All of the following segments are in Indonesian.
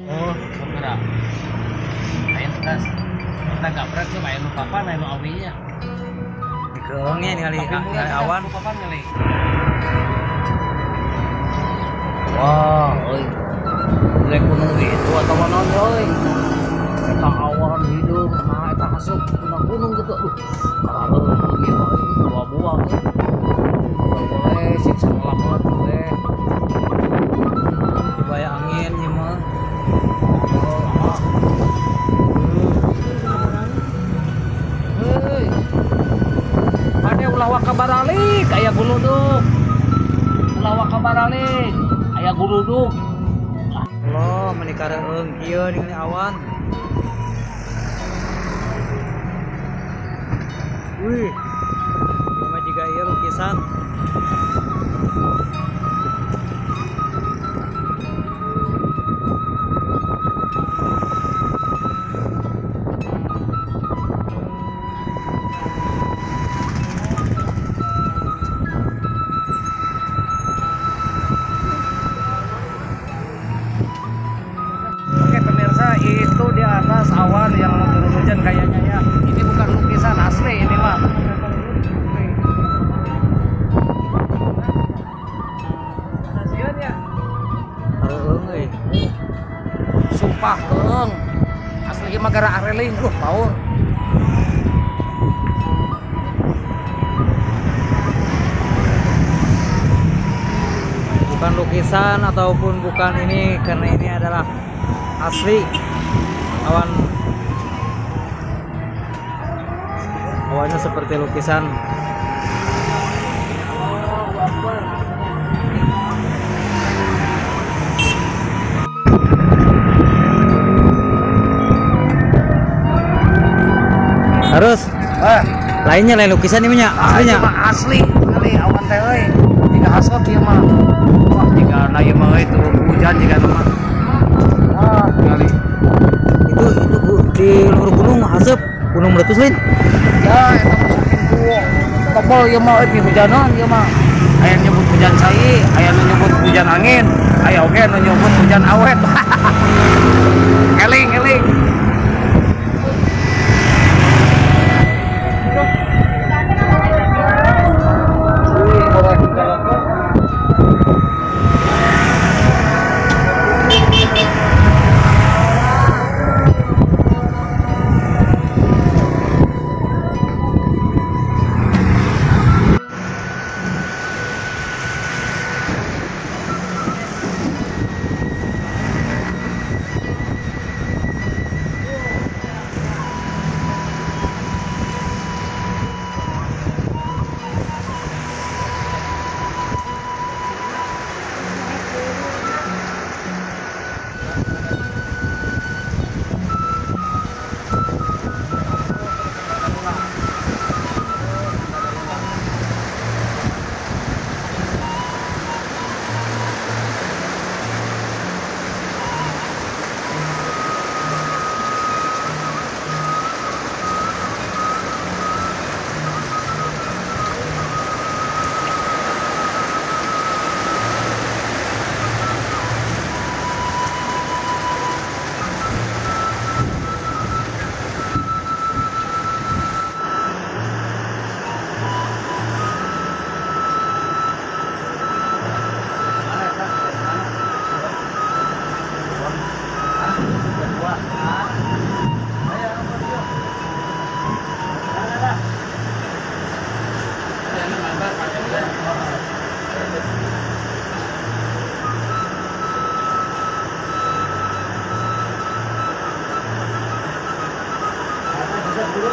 Oh, bergerak. Ayam tegas. Kita nggak berat sih, ayam lu papan, ayam lu awinya. Dikeungnya ningali awan. Lu papan kali. Wah, euy. Lek gunung itu atau naon euy. Eta awan hideung, nah eta asup dina gunung gitu. Kareureung ieu mah buah-buah euy. Boleh siksa ngelamet we. Dibaya angin ieu mah. Hei, ada ulah wakabaralik, aya guludug. Ulah wakabaralik, aya guludug. Allah, menikareung kieu ningali awan. Wih, ieu mah jiga ieu lukisan. Itu di atas awan yang mau turun hujan kayaknya ya. Ini bukan lukisan asli ini mah. Kasihan ya. Hareueung euy. Sumpah keung. Asli mah gara areling paur. Bukan lukisan ataupun bukan ini, karena ini adalah asli awannya seperti lukisan. Harus lainnya lain lukisan ini nya aslinya Asli kali awan teh euy. Jika hasut ieu mah. Wah, jika na ieu mah itu hujan jika mah. Wah, kali. Itu di luhur gunung haseup gunung meletus lain. Ya, eta mah saking tuh. Tebal ieu mah euy hujanan ieu mah. Aya nyebut hujan cai, aya nu nyebut hujan angin, aya oge nu nyebut hujan awet. Eling.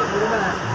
Dulu mana?